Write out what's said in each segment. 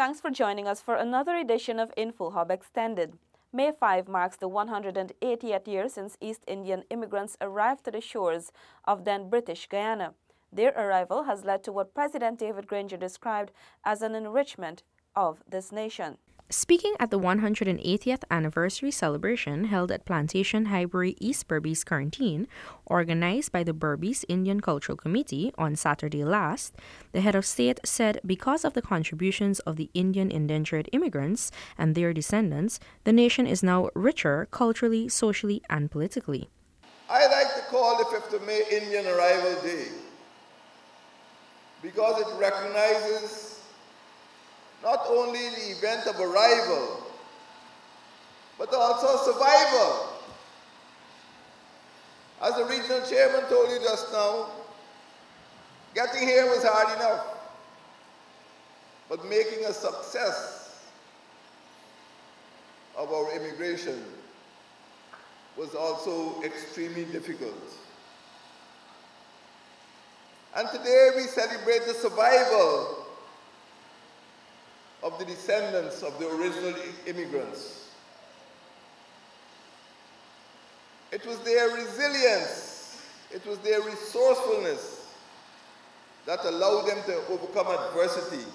Thanks for joining us for another edition of Info Hub Extended. May 5 marks the 180th year since East Indian immigrants arrived to the shores of then British Guyana. Their arrival has led to what President David Granger described as an enrichment of this nation. Speaking at the 180th anniversary celebration held at Plantation Highbury, East Berbice Quarantine, organized by the Berbice Indian Cultural Committee on Saturday last, the head of state said because of the contributions of the Indian indentured immigrants and their descendants, the nation is now richer culturally, socially, and politically. I like to call the 5th of May Indian Arrival Day because it recognizes not only the event of arrival, but also survival. As the regional chairman told you just now, getting here was hard enough, but making a success of our immigration was also extremely difficult. And today we celebrate the survival of the descendants of the original immigrants. It was their resilience, it was their resourcefulness that allowed them to overcome adversity.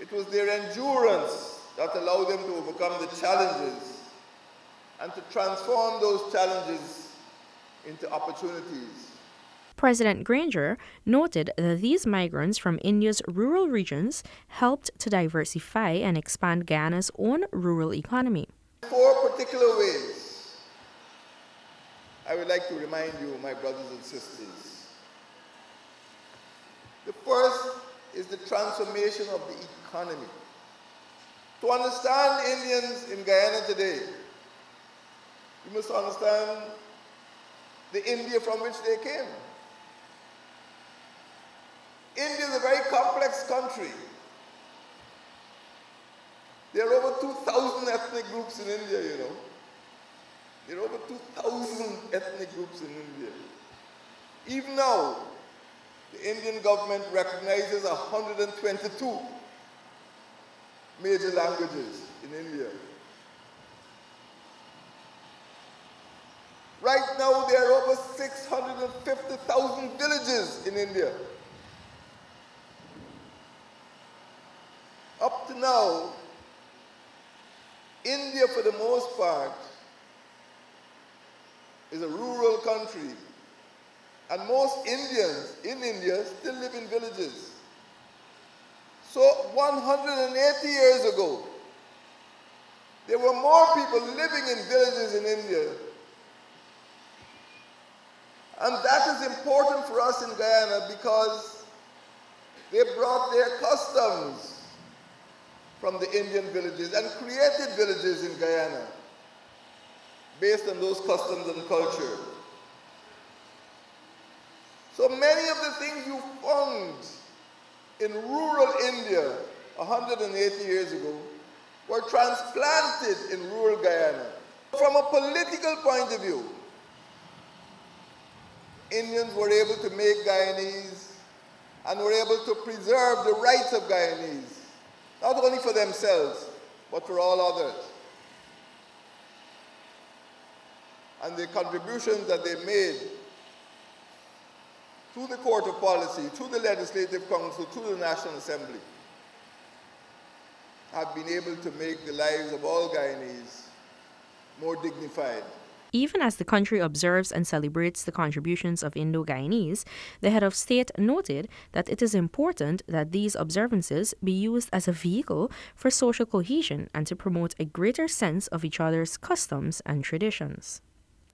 It was their endurance that allowed them to overcome the challenges and to transform those challenges into opportunities. President Granger noted that these migrants from India's rural regions helped to diversify and expand Guyana's own rural economy. 4 particular ways I would like to remind you, my brothers and sisters. The first is the transformation of the economy. To understand Indians in Guyana today, you must understand the India from which they came. India is a very complex country. There are over 2,000 ethnic groups in India, you know. There are over 2,000 ethnic groups in India. Even now, the Indian government recognizes 122 major languages in India. Right now, there are over 650,000 villages in India. Up to now, India, for the most part, is a rural country, and most Indians in India still live in villages. So 180 years ago, there were more people living in villages in India. And that is important for us in Guyana because they brought their customs from the Indian villages and created villages in Guyana based on those customs and culture. So many of the things you found in rural India 180 years ago were transplanted in rural Guyana. From a political point of view, Indians were able to make Guyanese and were able to preserve the rights of Guyanese, not only for themselves, but for all others. And the contributions that they made to the Court of Policy, to the Legislative Council, to the National Assembly, have been able to make the lives of all Guyanese more dignified. Even as the country observes and celebrates the contributions of Indo-Guyanese, the head of state noted that it is important that these observances be used as a vehicle for social cohesion and to promote a greater sense of each other's customs and traditions.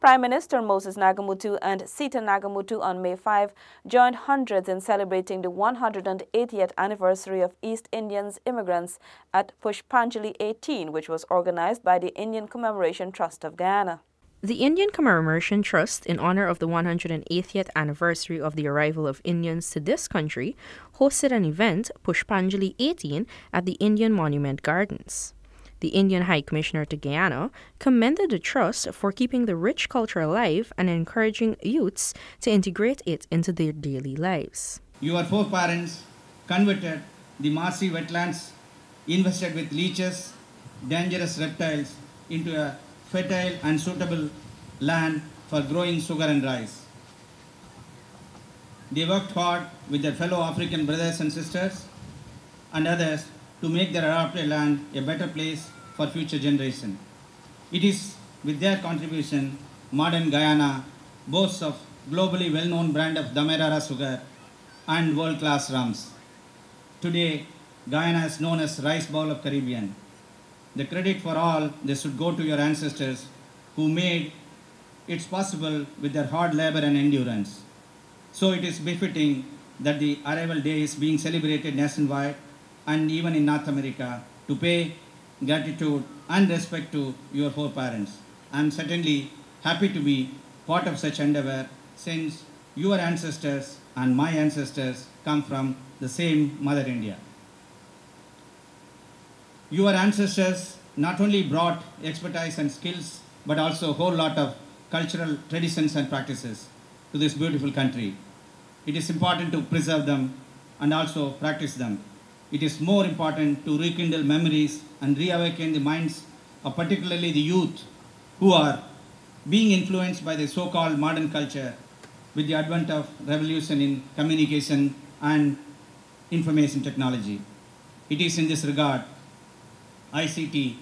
Prime Minister Moses Nagamutu and Sita Nagamutu on May 5 joined hundreds in celebrating the 180th anniversary of East Indians immigrants at Pushpanjali 18, which was organized by the Indian Commemoration Trust of Guyana. The Indian Commemoration Trust, in honor of the 180th anniversary of the arrival of Indians to this country, hosted an event, Pushpanjali 18, at the Indian Monument Gardens. The Indian High Commissioner to Guyana commended the trust for keeping the rich culture alive and encouraging youths to integrate it into their daily lives. Your foreparents converted the marshy wetlands invested with leeches, dangerous reptiles, into a fertile and suitable land for growing sugar and rice. They worked hard with their fellow African brothers and sisters and others to make their adopted land a better place for future generations. It is with their contribution modern Guyana boasts of globally well-known brand of Demerara sugar and world-class rums. Today, Guyana is known as Rice Bowl of Caribbean. The credit for all this should go to your ancestors who made it possible with their hard labor and endurance. So it is befitting that the arrival day is being celebrated nationwide and even in North America to pay gratitude and respect to your foreparents. I am certainly happy to be part of such endeavor since your ancestors and my ancestors come from the same Mother India. Your ancestors not only brought expertise and skills, but also a whole lot of cultural traditions and practices to this beautiful country. It is important to preserve them and also practice them. It is more important to rekindle memories and reawaken the minds of particularly the youth who are being influenced by the so-called modern culture with the advent of revolution in communication and information technology. It is in this regard, ICT,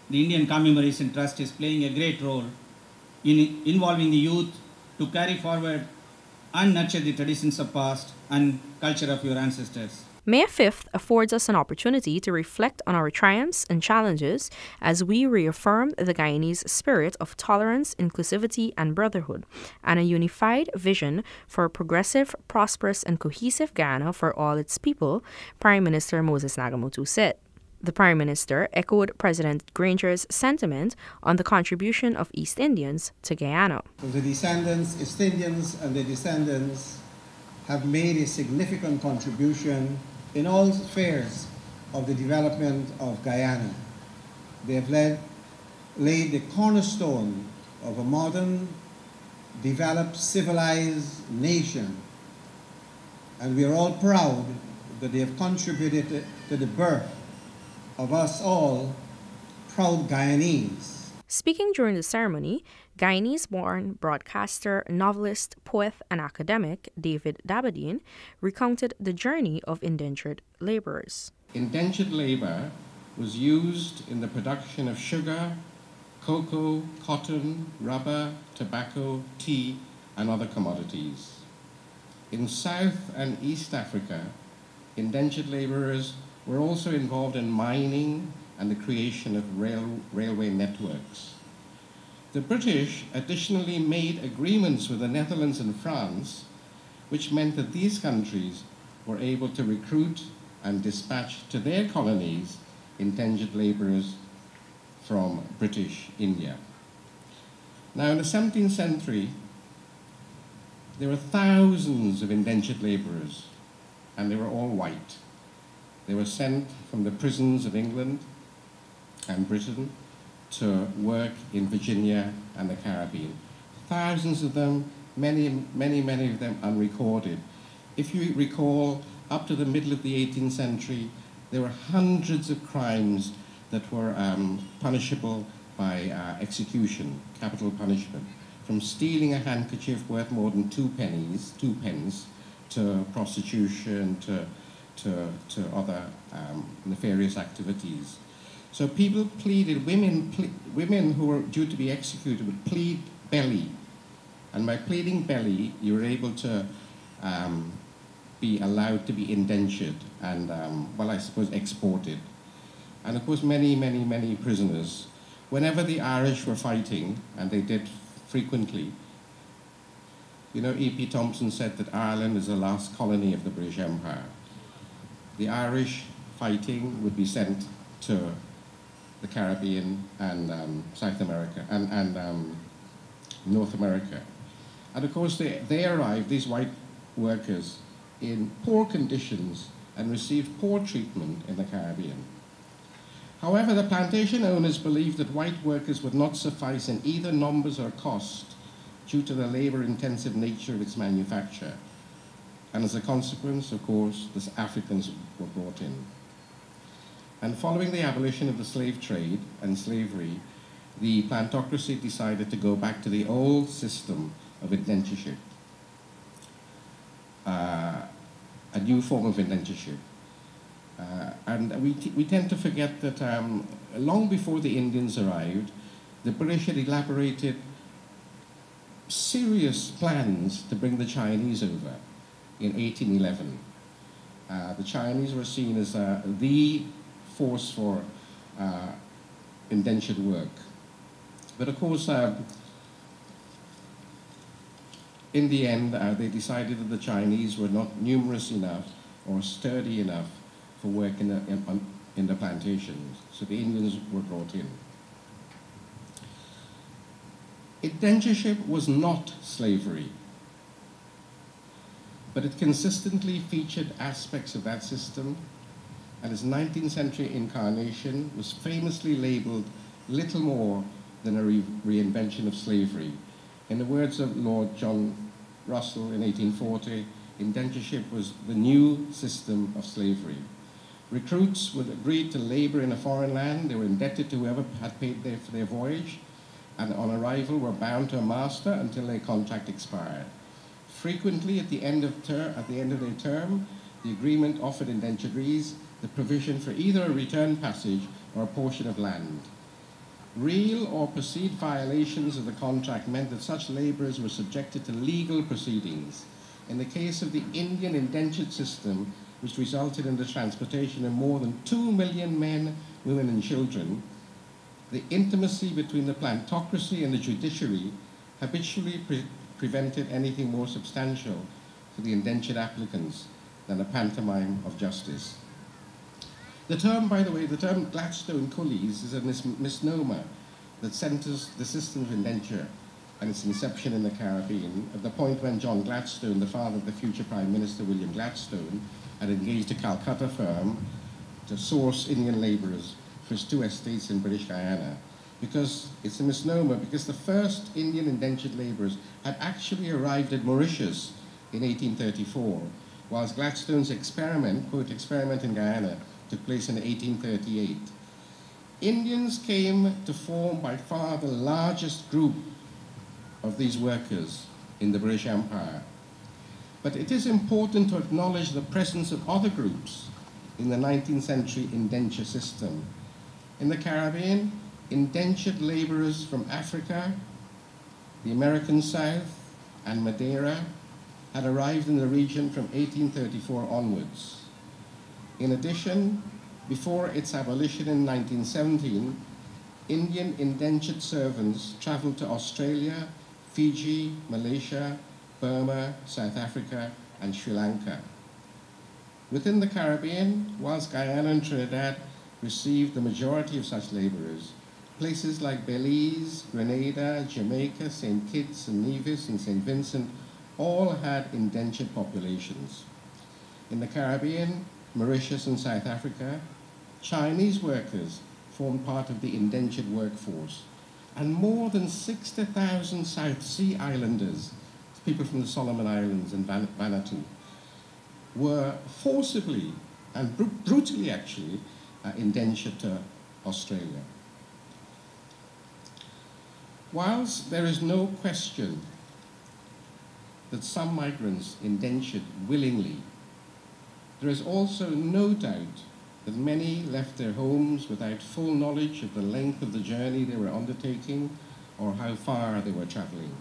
the Indian Commemoration Trust, is playing a great role in involving the youth to carry forward and nurture the traditions of past and culture of your ancestors. May 5th affords us an opportunity to reflect on our triumphs and challenges as we reaffirm the Guyanese spirit of tolerance, inclusivity, and brotherhood, and a unified vision for a progressive, prosperous, and cohesive Guyana for all its people, Prime Minister Moses Nagamootoo said. The Prime Minister echoed President Granger's sentiment on the contribution of East Indians to Guyana. The descendants, East Indians and their descendants have made a significant contribution in all spheres of the development of Guyana. They have laid the cornerstone of a modern, developed, civilized nation. And we are all proud that they have contributed to the birth of us all proud Guyanese. Speaking during the ceremony, Guyanese-born broadcaster, novelist, poet, and academic David Dabadine recounted the journey of indentured laborers. Indentured labor was used in the production of sugar, cocoa, cotton, rubber, tobacco, tea, and other commodities. In South and East Africa, indentured laborers were also involved in mining and the creation of railway networks. The British additionally made agreements with the Netherlands and France, which meant that these countries were able to recruit and dispatch to their colonies indentured laborers from British India. Now, in the 17th century, there were thousands of indentured laborers, and they were all white. They were sent from the prisons of England and Britain to work in Virginia and the Caribbean. Thousands of them, many of them unrecorded. If you recall, up to the middle of the 18th century, there were hundreds of crimes that were punishable by execution, capital punishment, from stealing a handkerchief worth more than 2 pence, to prostitution, to other nefarious activities. So people pleaded, women who were due to be executed would plead belly. And by pleading belly, you were able to be allowed to be indentured and, well, I suppose, exported. And of course, many prisoners, whenever the Irish were fighting, and they did frequently, you know, E.P. Thompson said that Ireland is the last colony of the British Empire. The Irish fighting would be sent to the Caribbean and South America and North America. And of course, they arrived, these white workers, in poor conditions and received poor treatment in the Caribbean. However, the plantation owners believed that white workers would not suffice in either numbers or cost due to the labor-intensive nature of its manufacture. and as a consequence, of course, the Africans were brought in. And following the abolition of the slave trade and slavery, the plantocracy decided to go back to the old system of indentureship, a new form of indentureship. And we tend to forget that long before the Indians arrived, the British had elaborated serious plans to bring the Chinese over in 1811. The Chinese were seen as the force for indentured work. But of course, in the end, they decided that the Chinese were not numerous enough or sturdy enough for work in the plantations, so the Indians were brought in. Indentureship was not slavery, but it consistently featured aspects of that system, and its 19th century incarnation was famously labeled little more than a reinvention of slavery. In the words of Lord John Russell in 1840, indentureship was the new system of slavery. Recruits would agree to labor in a foreign land. They were indebted to whoever had paid for their voyage, and on arrival were bound to a master until their contract expired. Frequently, at the end of their term, the agreement offered indenturees the provision for either a return passage or a portion of land. Real or perceived violations of the contract meant that such laborers were subjected to legal proceedings. In the case of the Indian indentured system, which resulted in the transportation of more than 2 million men, women, and children, the intimacy between the plantocracy and the judiciary habitually prevented anything more substantial for the indentured applicants than a pantomime of justice. The term, by the way, the term Gladstone coolies is a misnomer that centers the system of indenture and its inception in the Caribbean at the point when John Gladstone, the father of the future Prime Minister William Gladstone, had engaged a Calcutta firm to source Indian laborers for his 2 estates in British Guyana. Because it's a misnomer, because the first Indian indentured laborers had actually arrived at Mauritius in 1834, whilst Gladstone's experiment, quote, experiment in Guyana, took place in 1838. Indians came to form by far the largest group of these workers in the British Empire. But it is important to acknowledge the presence of other groups in the 19th century indenture system. In the Caribbean, indentured laborers from Africa, the American South, and Madeira had arrived in the region from 1834 onwards. In addition, before its abolition in 1917, Indian indentured servants traveled to Australia, Fiji, Malaysia, Burma, South Africa, and Sri Lanka. Within the Caribbean, whilst Guyana and Trinidad received the majority of such laborers, places like Belize, Grenada, Jamaica, St. Kitts and Nevis, and St. Vincent all had indentured populations. In the Caribbean, Mauritius and South Africa, Chinese workers formed part of the indentured workforce, and more than 60,000 South Sea Islanders, people from the Solomon Islands and Vanuatu, were forcibly and brutally actually indentured to Australia. Whilst there is no question that some migrants indentured willingly, there is also no doubt that many left their homes without full knowledge of the length of the journey they were undertaking or how far they were traveling.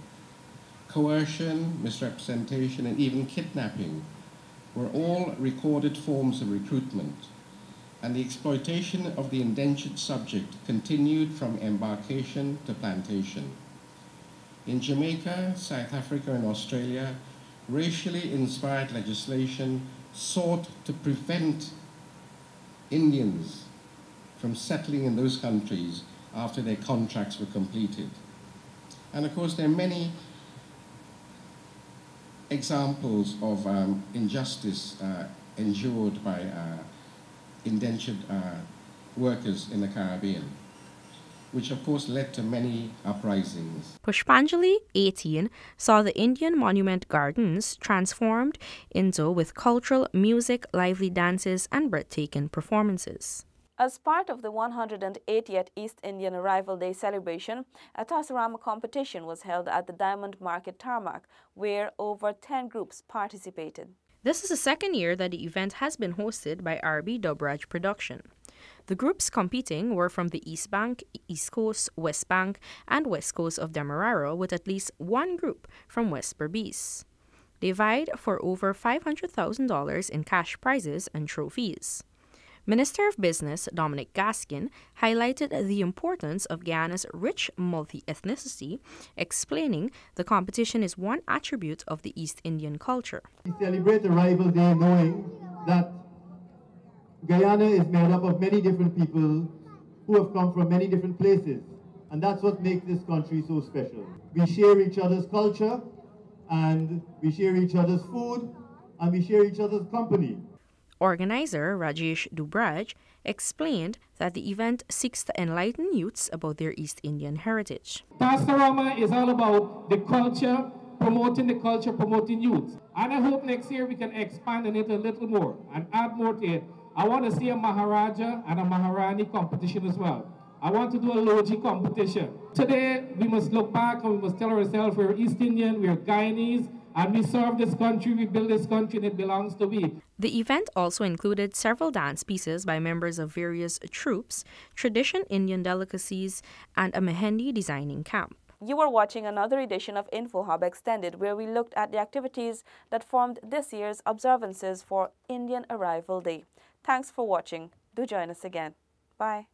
Coercion, misrepresentation, and even kidnapping were all recorded forms of recruitment, and the exploitation of the indentured subject continued from embarkation to plantation. In Jamaica, South Africa, and Australia, racially inspired legislation sought to prevent Indians from settling in those countries after their contracts were completed. And of course, there are many examples of injustice endured by indentured workers in the Caribbean. which of course led to many uprisings. Pushpanjali 18 saw the Indian Monument Gardens transformed into with cultural music, lively dances, and breathtaking performances. As part of the 180th East Indian Arrival Day celebration, a Tasarama competition was held at the Diamond Market Tarmac, where over 10 groups participated. This is the second year that the event has been hosted by RB Dobraj Production. The groups competing were from the East Bank, East Coast, West Bank, and West Coast of Demerara, with at least one group from West Berbice. They vied for over $500,000 in cash prizes and trophies. Minister of Business Dominic Gaskin highlighted the importance of Guyana's rich multi-ethnicity, explaining the competition is one attribute of the East Indian culture. We celebrate Arrival Day knowing that Guyana is made up of many different people who have come from many different places, and that's what makes this country so special. We share each other's culture, and we share each other's food, and we share each other's company. Organizer Rajesh Dubraj explained that the event seeks to enlighten youths about their East Indian heritage. Tasarama is all about the culture, promoting youth. And I hope next year we can expand on it a little more and add more to it. I want to see a Maharaja and a Maharani competition as well. I want to do a Loji competition. Today, we must look back and we must tell ourselves we're East Indian, we're Guyanese, and we serve this country, we build this country, and it belongs to we. The event also included several dance pieces by members of various troops, tradition Indian delicacies, and a Mehendi designing camp. You are watching another edition of InfoHub Extended, where we looked at the activities that formed this year's observances for Indian Arrival Day. Thanks for watching. Do join us again. Bye.